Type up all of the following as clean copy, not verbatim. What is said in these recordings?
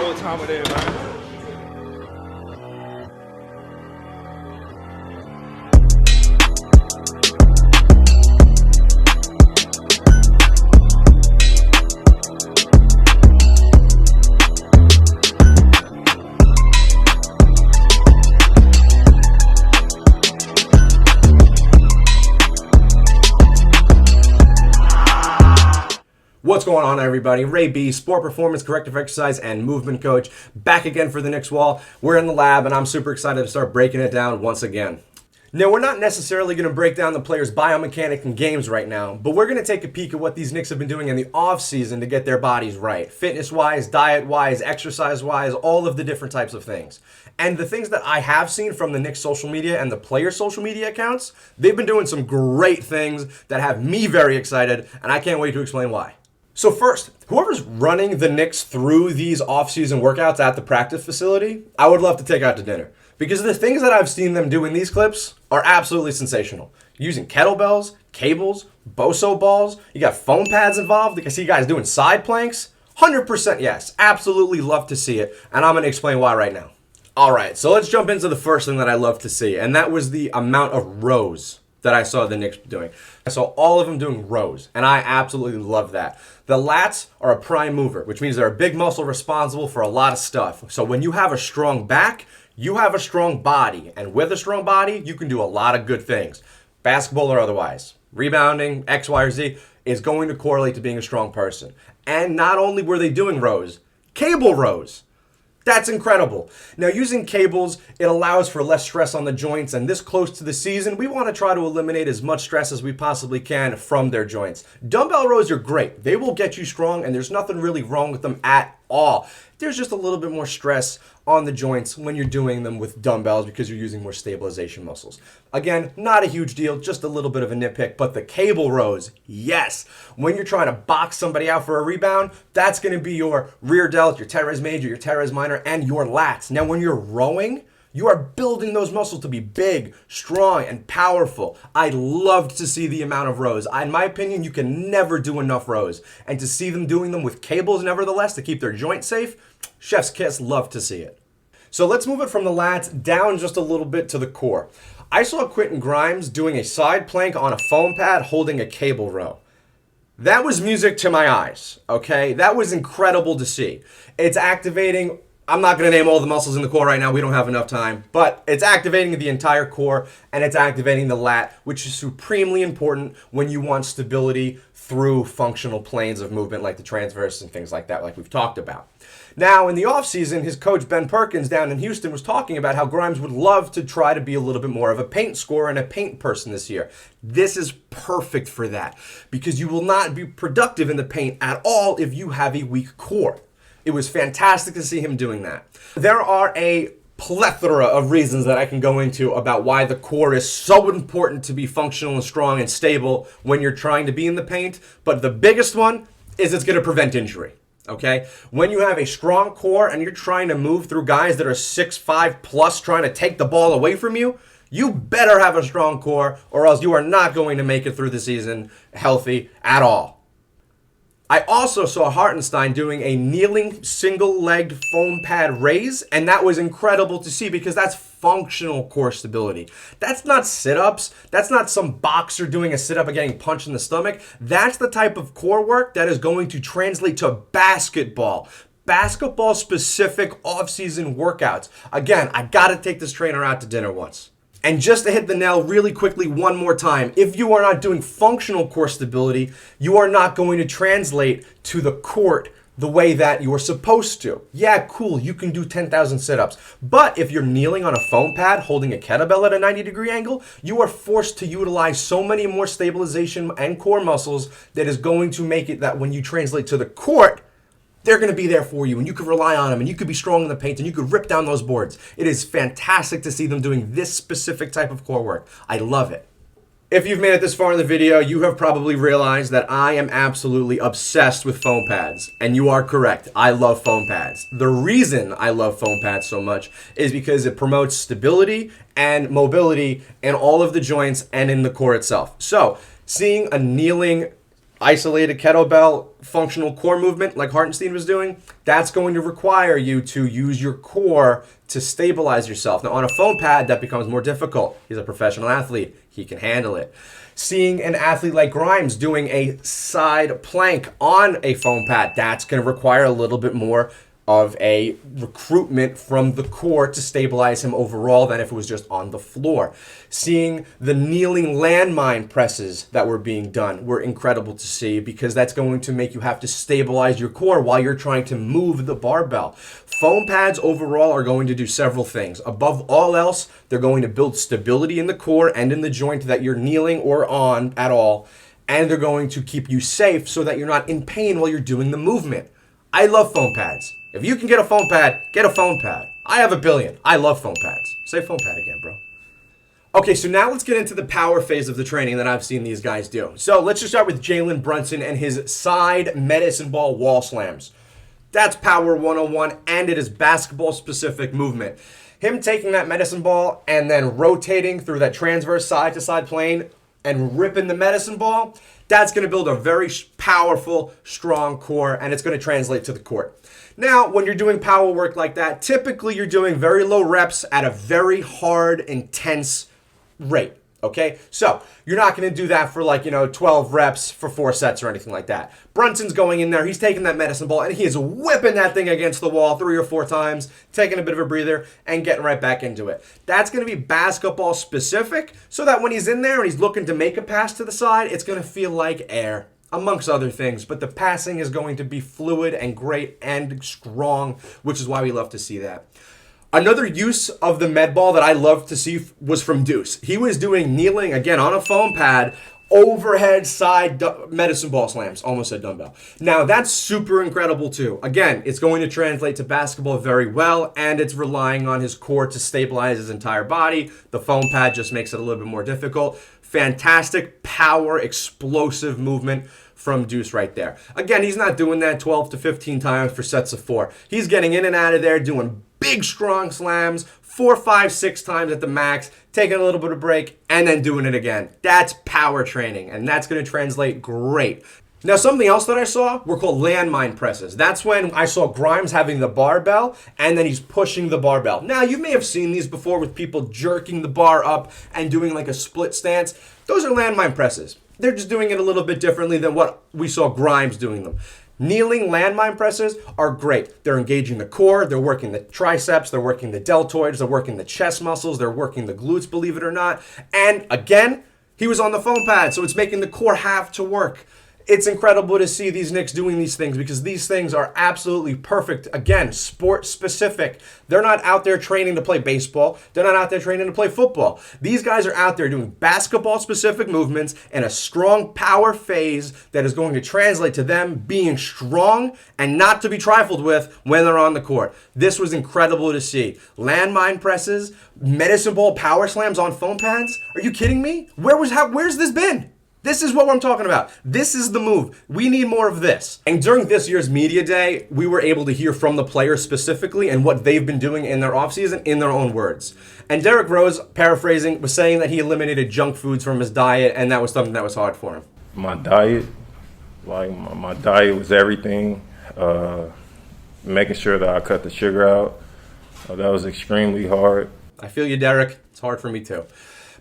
know what time it is, man. What's going on, everybody? Ray B, sport performance corrective exercise and movement coach, back again for the Knicks wall. We're in the lab, and I'm super excited to start breaking it down once again. Now, we're not necessarily going to break down the players' biomechanics and games right now, but we're going to take a peek at what these Knicks have been doing in the offseason to get their bodies right. Fitness-wise, diet-wise, exercise-wise, all of the different types of things. And the things that I have seen from the Knicks social media and the players' social media accounts, they've been doing some great things that have me very excited, and I can't wait to explain why. So first, whoever's running the Knicks through these off-season workouts at the practice facility, I would love to take out to dinner. Because the things that I've seen them do in these clips are absolutely sensational. Using kettlebells, cables, Boso balls, you got foam pads involved. I see you guys doing side planks. 100% yes, absolutely love to see it. And I'm going to explain why right now. All right, so let's jump into the first thing that I love to see. And that was the amount of rows that I saw the Knicks doing. I saw all of them doing rows, and I absolutely love that. The lats are a prime mover, which means they're a big muscle responsible for a lot of stuff. So when you have a strong back, you have a strong body, and with a strong body, you can do a lot of good things, basketball or otherwise. Rebounding, X, Y, or Z is going to correlate to being a strong person. And not only were they doing rows, cable rows. That's incredible. Now, using cables, it allows for less stress on the joints, and this close to the season, we want to try to eliminate as much stress as we possibly can from their joints. Dumbbell rows are great. They will get you strong, and there's nothing really wrong with them at all. There's just a little bit more stress on the joints when you're doing them with dumbbells because you're using more stabilization muscles. Again, not a huge deal, just a little bit of a nitpick, but the cable rows, yes. When you're trying to box somebody out for a rebound, that's going to be your rear delt, your teres major, your teres minor, and your lats. Now, when you're rowing, you are building those muscles to be big, strong, and powerful. I loved to see the amount of rows. In my opinion, you can never do enough rows. And to see them doing them with cables, nevertheless, to keep their joints safe, chef's kiss, love to see it. So let's move it from the lats down just a little bit to the core. I saw Quentin Grimes doing a side plank on a foam pad holding a cable row. That was music to my eyes, okay? That was incredible to see. It's activating, I'm not going to name all the muscles in the core right now, we don't have enough time, but it's activating the entire core and it's activating the lat, which is supremely important when you want stability through functional planes of movement like the transverse and things like that, like we've talked about. Now, in the offseason, his coach Ben Perkins down in Houston was talking about how Grimes would love to try to be a little bit more of a paint scorer and a paint person this year. This is perfect for that because you will not be productive in the paint at all if you have a weak core. It was fantastic to see him doing that. There are a plethora of reasons that I can go into about why the core is so important to be functional and strong and stable when you're trying to be in the paint, but the biggest one is it's going to prevent injury. Okay? When you have a strong core and you're trying to move through guys that are 6'5 plus trying to take the ball away from you, you better have a strong core or else you are not going to make it through the season healthy at all. I also saw Hartenstein doing a kneeling single-legged foam pad raise, and that was incredible to see because that's functional core stability. That's not sit-ups. That's not some boxer doing a sit-up and getting punched in the stomach. That's the type of core work that is going to translate to basketball. Basketball-specific off-season workouts. Again, I got to take this trainer out to dinner once. And just to hit the nail really quickly one more time, if you are not doing functional core stability, you are not going to translate to the court the way that you're supposed to. Yeah, cool, you can do 10,000 sit-ups. But if you're kneeling on a foam pad holding a kettlebell at a 90-degree angle, you are forced to utilize so many more stabilization and core muscles that is going to make it that when you translate to the court, they're going to be there for you, and you can rely on them, and you could be strong in the paint, and you could rip down those boards. It is fantastic to see them doing this specific type of core work. I love it. If you've made it this far in the video, you have probably realized that I am absolutely obsessed with foam pads. And you are correct. I love foam pads. The reason I love foam pads so much is because it promotes stability and mobility in all of the joints and in the core itself. So, seeing a kneeling isolated kettlebell functional core movement like Hartenstein was doing, that's going to require you to use your core to stabilize yourself. Now, on a foam pad, that becomes more difficult. He's a professional athlete. He can handle it. Seeing an athlete like Grimes doing a side plank on a foam pad, that's going to require a little bit more of a recruitment from the core to stabilize him overall than if it was just on the floor. Seeing the kneeling landmine presses that were being done were incredible to see, because that's going to make you have to stabilize your core while you're trying to move the barbell. Foam pads overall are going to do several things. Above all else, they're going to build stability in the core and in the joint that you're kneeling or on at all, and they're going to keep you safe so that you're not in pain while you're doing the movement. I love foam pads. If you can get a foam pad, get a foam pad. I have a billion. I love foam pads. Say foam pad again, bro. Okay, so now let's get into the power phase of the training that I've seen these guys do. So let's just start with Jalen Brunson and his side medicine ball wall slams. That's power 101, and it is basketball-specific movement. Him taking that medicine ball and then rotating through that transverse side-to-side plane and ripping the medicine ball, that's going to build a very powerful, strong core, and it's going to translate to the court. Now, when you're doing power work like that, typically you're doing very low reps at a very hard, intense rate, okay? So you're not going to do that for 12 reps for 4 sets or anything like that. Brunson's going in there, he's taking that medicine ball, and he is whipping that thing against the wall 3 or 4 times, taking a bit of a breather, and getting right back into it. That's going to be basketball specific, so that when he's in there and he's looking to make a pass to the side, it's going to feel like air, amongst other things, but the passing is going to be fluid and great and strong, which is why we love to see that. Another use of the med ball that I loved to see was from Deuce. He was doing kneeling, again, on a foam pad, overhead side medicine ball slams. Almost said dumbbell. Now, that's super incredible, too. Again, it's going to translate to basketball very well, and it's relying on his core to stabilize his entire body. The foam pad just makes it a little bit more difficult. Fantastic power, explosive movement from Deuce right there. Again, he's not doing that 12 to 15 times for sets of 4. He's getting in and out of there, doing big, strong slams, 4, 5, 6 times at the max, taking a little bit of break, and then doing it again. That's power training, and that's going to translate great. Now, something else that I saw were called landmine presses. That's when I saw Grimes having the barbell, and then he's pushing the barbell. Now, you may have seen these before with people jerking the bar up and doing like a split stance. Those are landmine presses. They're just doing it a little bit differently than what we saw Grimes doing them. Kneeling landmine presses are great. They're engaging the core, they're working the triceps, they're working the deltoids, they're working the chest muscles, they're working the glutes, believe it or not. And again, he was on the foam pad, so it's making the core have to work. It's incredible to see these Knicks doing these things, because these things are absolutely perfect. Again, sport specific. They're not out there training to play baseball. They're not out there training to play football. These guys are out there doing basketball specific movements in a strong power phase that is going to translate to them being strong and not to be trifled with when they're on the court. This was incredible to see. Landmine presses, medicine ball power slams on foam pads. Are you kidding me? Where's this been? This is what I'm talking about. This is the move. We need more of this. And during this year's media day, we were able to hear from the players specifically and what they've been doing in their offseason in their own words. And Derrick Rose, paraphrasing, was saying that he eliminated junk foods from his diet, and that was something that was hard for him. My diet, my diet was everything. Making sure that I cut the sugar out. That was extremely hard. I feel you, Derrick. It's hard for me too.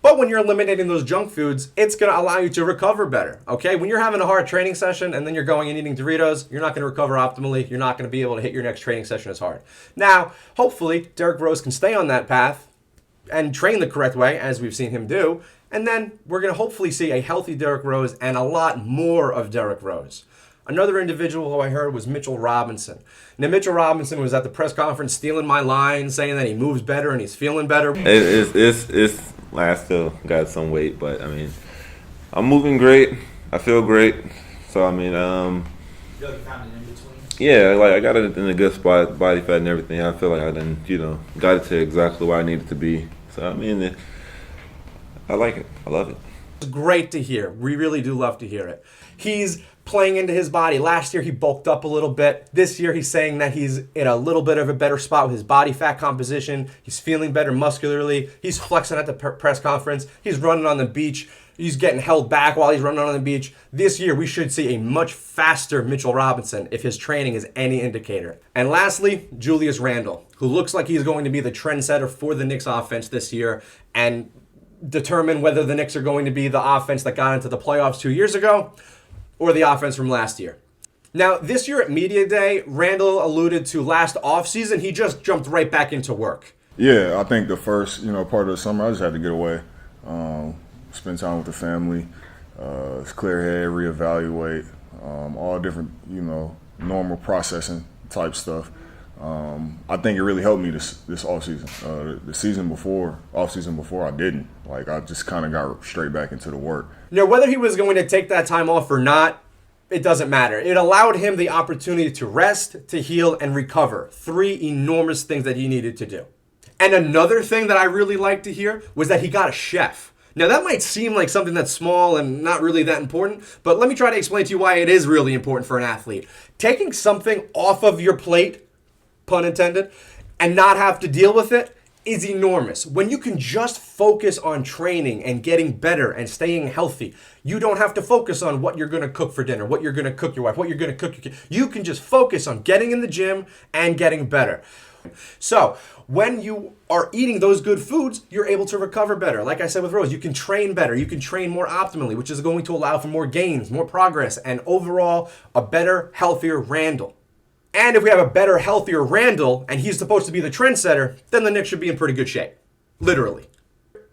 But when you're eliminating those junk foods, it's going to allow you to recover better, okay? When you're having a hard training session and then you're going and eating Doritos, you're not going to recover optimally. You're not going to be able to hit your next training session as hard. Now, hopefully, Derrick Rose can stay on that path and train the correct way, as we've seen him do, and then we're going to hopefully see a healthy Derrick Rose and a lot more of Derrick Rose. Another individual who I heard was Mitchell Robinson. Now, Mitchell Robinson was at the press conference stealing my line, saying that he moves better and he's feeling better. I still got some weight, but I mean, I'm moving great. I feel great. So I mean, you feel like you found it in between? Yeah, like I got it in a good spot, body fat and everything. I feel like I done, got it to exactly where I need it to be. So I mean, I like it. I love it. It's great to hear. We really do love to hear it. He's playing into his body. Last year, he bulked up a little bit. This year, he's saying that he's in a little bit of a better spot with his body fat composition. He's feeling better muscularly. He's flexing at the press conference. He's running on the beach, He's getting held back while he's running on the beach. This year, we should see a much faster Mitchell Robinson if his training is any indicator. And lastly, Julius Randle, who looks like he's going to be the trendsetter for the Knicks offense this year and determine whether the Knicks are going to be the offense that got into the playoffs 2 years ago or the offense from last year. Now, this year at Media Day, Randle alluded to last offseason, he just jumped right back into work. Yeah, I think the first, part of the summer, I just had to get away, spend time with the family, clear head, reevaluate, all different, normal processing type stuff. I think it really helped me this offseason. The season before, offseason before, I didn't. I just kind of got straight back into the work. Now, whether he was going to take that time off or not, it doesn't matter. It allowed him the opportunity to rest, to heal, and recover. 3 enormous things that he needed to do. And another thing that I really liked to hear was that he got a chef. Now, that might seem like something that's small and not really that important, but let me try to explain to you why it is really important for an athlete. Taking something off of your plate, pun intended, and not have to deal with it is enormous. When you can just focus on training and getting better and staying healthy, you don't have to focus on what you're going to cook for dinner, what you're going to cook your wife, what you're going to cook your kid. You can just focus on getting in the gym and getting better. So when you are eating those good foods, you're able to recover better. Like I said with Rose, you can train better. You can train more optimally, which is going to allow for more gains, more progress, and overall a better, healthier Randle. And if we have a better, healthier Randle, and he's supposed to be the trendsetter, then the Knicks should be in pretty good shape. Literally.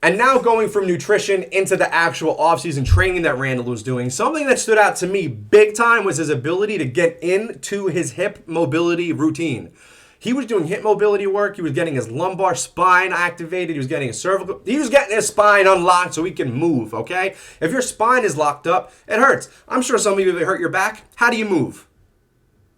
And now going from nutrition into the actual offseason training that Randle was doing, something that stood out to me big time was his ability to get into his hip mobility routine. He was doing hip mobility work. He was getting his lumbar spine activated. He was getting his cervical. He was getting his spine unlocked so he can move, okay? If your spine is locked up, it hurts. I'm sure some of you that hurt your back. How do you move?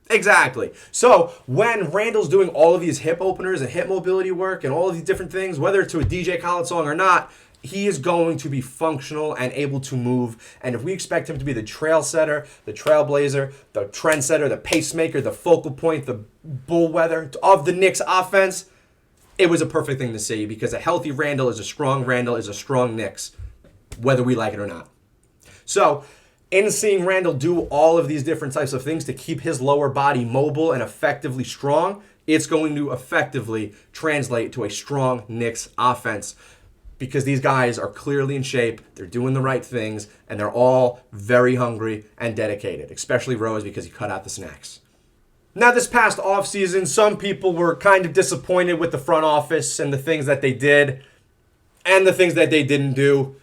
Exactly. So when Randle's doing all of these hip openers and hip mobility work and all of these different things, whether it's to a DJ Khaled song or not, he is going to be functional and able to move. And if we expect him to be the trail setter, the trailblazer, the trendsetter, the pacemaker, the focal point, the bullweather of the Knicks offense, it was a perfect thing to see because a healthy Randle is a strong Knicks, whether we like it or not. So in seeing Randle do all of these different types of things to keep his lower body mobile and effectively strong, it's going to effectively translate to a strong Knicks offense because these guys are clearly in shape, they're doing the right things, and they're all very hungry and dedicated, especially Rose because he cut out the snacks. Now, this past offseason, some people were kind of disappointed with the front office and the things that they did and the things that they didn't do.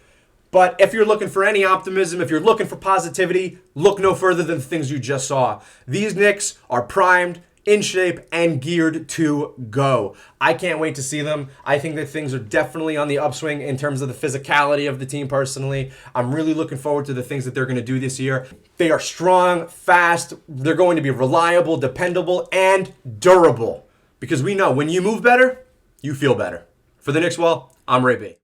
But if you're looking for any optimism, if you're looking for positivity, look no further than the things you just saw. These Knicks are primed, in shape, and geared to go. I can't wait to see them. I think that things are definitely on the upswing in terms of the physicality of the team personally. I'm really looking forward to the things that they're going to do this year. They are strong, fast, they're going to be reliable, dependable, and durable. Because we know when you move better, you feel better. For the Knicks, I'm Ray B.